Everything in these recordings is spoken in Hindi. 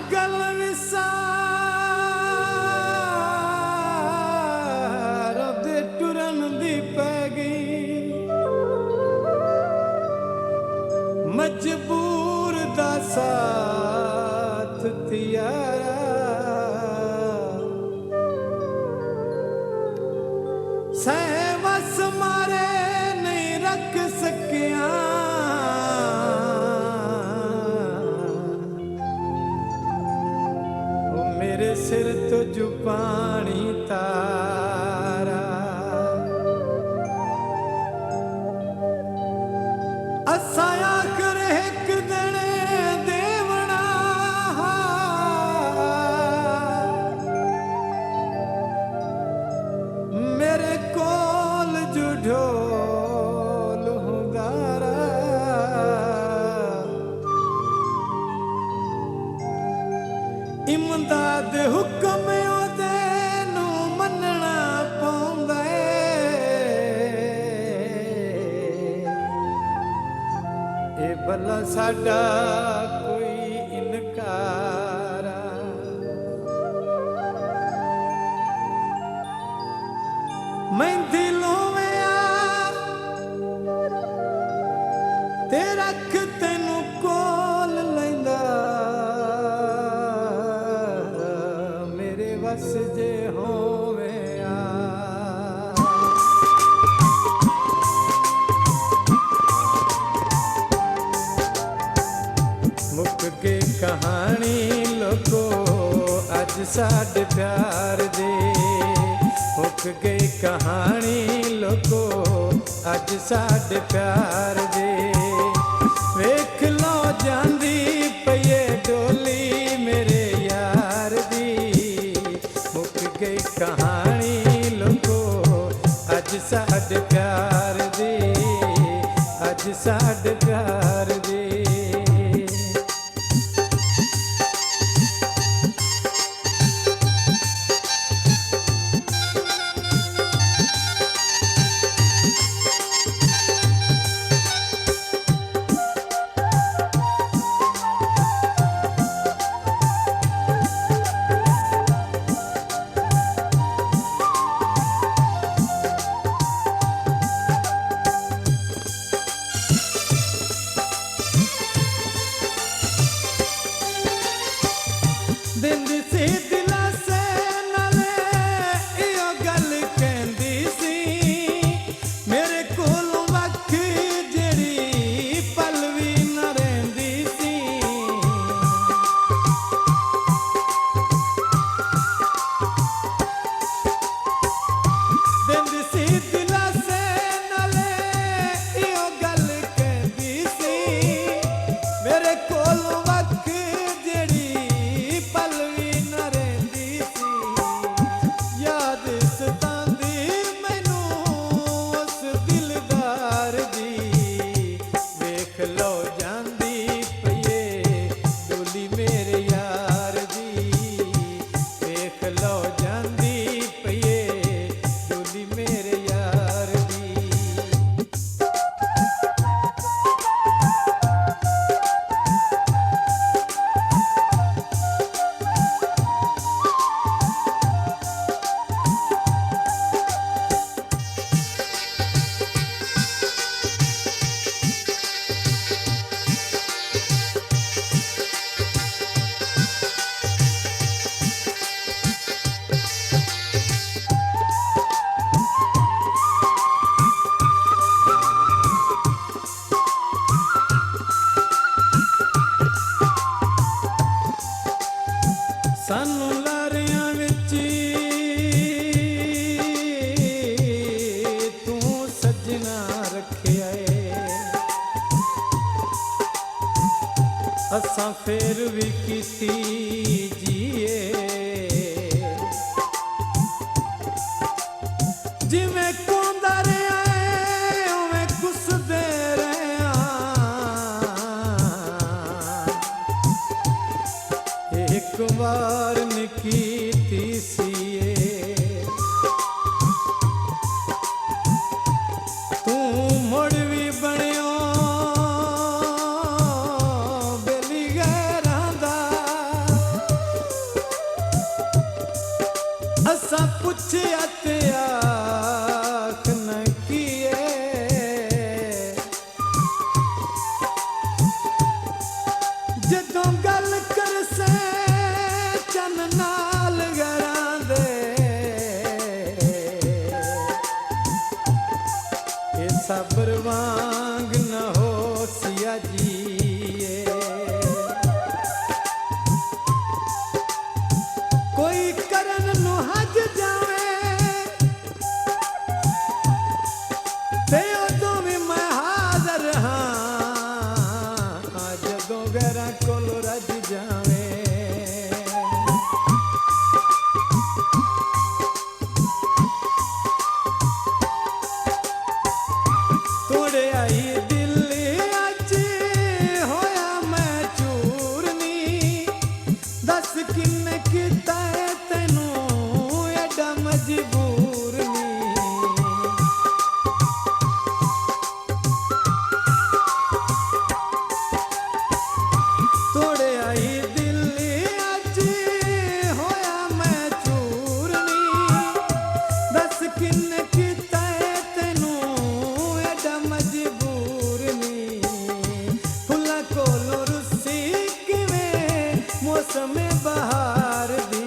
अकल विसार दे टुरन दी पै गई मजबूर दा साथ तियारा सहवस मारे नहीं रख सकिया मेरे सिर तो जो पानी तारा असाया कर एक दिन देवना मेरे कोल जो ढोल हुंगारा इमदाद हुक्म ओदे नू मनना पौंदा ए भला साडा कोई इनकारा मैं दिलों में ते रख तेनू कोल लैंदा मेरे वस जे होवे मुक गई कहानी लोगो अज साडे प्यार दे मुक गई कहानी लोगो अज साडे प्यार दे वेख लो जांदी पईए डोली मेरे यार दी मुक गई कहानी लोगो अज साडे प्यार दी अज साडे प्यार दी दिंदी सी दिलासे नाले इहो गल कहंदी सी मेरे कोलों वख जेड़ी पल वी न रहिंदी सी दिंदी सी दिलासे नाले इहो गल कहंदी सी मेरे कोलों वख जेड़ी पलवी न रहिंदी सी याद सतांदी मैनू उस दिलदार दी वेख लो जांदी पईए डोली मेरे यार दी वेख लो जांदी पईए डोली मेरे यार दी सानू लारियां विच तू सजना रखिया असां फेर भी कीती जीए जिवें कोंदा रहा उवें कुसदे रहा एक बार निकीती सीए तू मुड़ भी बनियो बेली गैरां दा असा पुछया ते आख न किए जदों गल कर से चन नाल घरां दे ये सबर वांग न हो सिया जीए कोई करन नु हज जावे ते उदों भी मैं हाज़र हां जदों घरां कोल रज जावे तोड़े आई दिल्ली अज होया मैं चूरनी दस किन्ने कीता है तैनू एडा मजबूर नी तोड़े आई दिल्ली अज होया मैं चूरनी दस किन्ने कीता है तैनू एडा मजबूर नी फुल्लां कोलों रुस्सी किवें मौसम बहार दी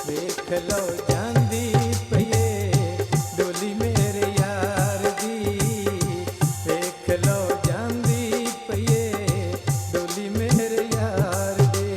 वेख लो जांदी पईए डोली मेरे यार दी वेख लो जांदी पईए डोली मेरे यार दी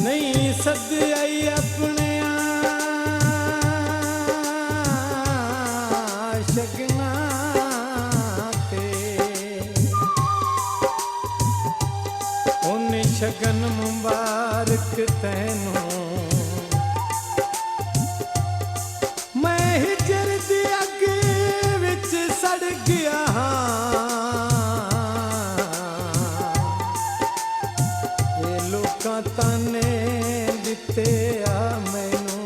नहीं सद आई अपने शगना ते उन शगन मुबारक तैनू मैं हिजर दी अग विच सड़ गया ये लोकां ताने दिते आ मैनू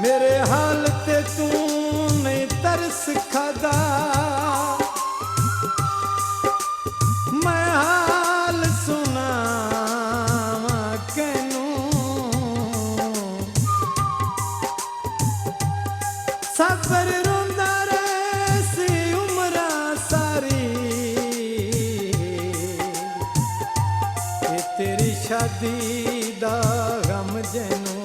मेरे हाल ते तू नहीं तरस खादा मैं हाल सुनावा कैनू सबर रोंदा रहे सी उमरा सारी ये तेरी शादी दा गम जैनू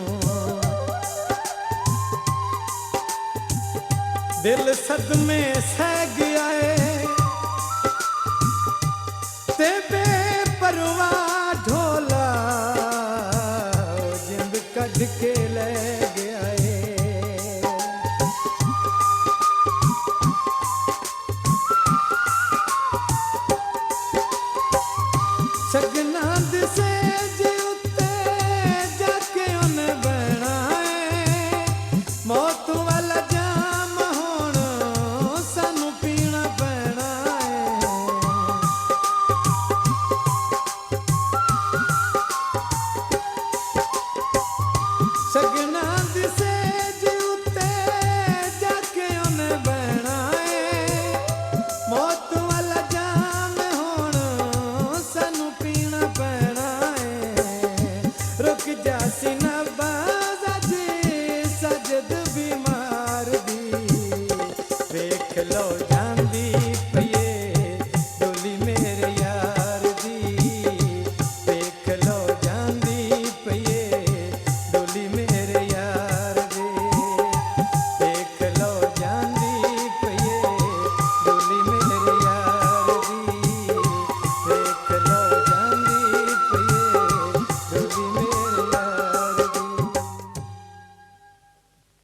दिल सदमे सह गया है ते बेपरवाह ढोला जिंद कढ़ के ले गया है सगना दिसे जी उत्ते जाके उन्हें बहना है मौत वाला जाम होण सानू पीना पैना है सगना दिसे जी उत्ते जाके उन्हें बहना है मौत वाला जाम होण सानू पीना पैना है रुक जा सीना बाजा जी सजद बीमार दी वेख लो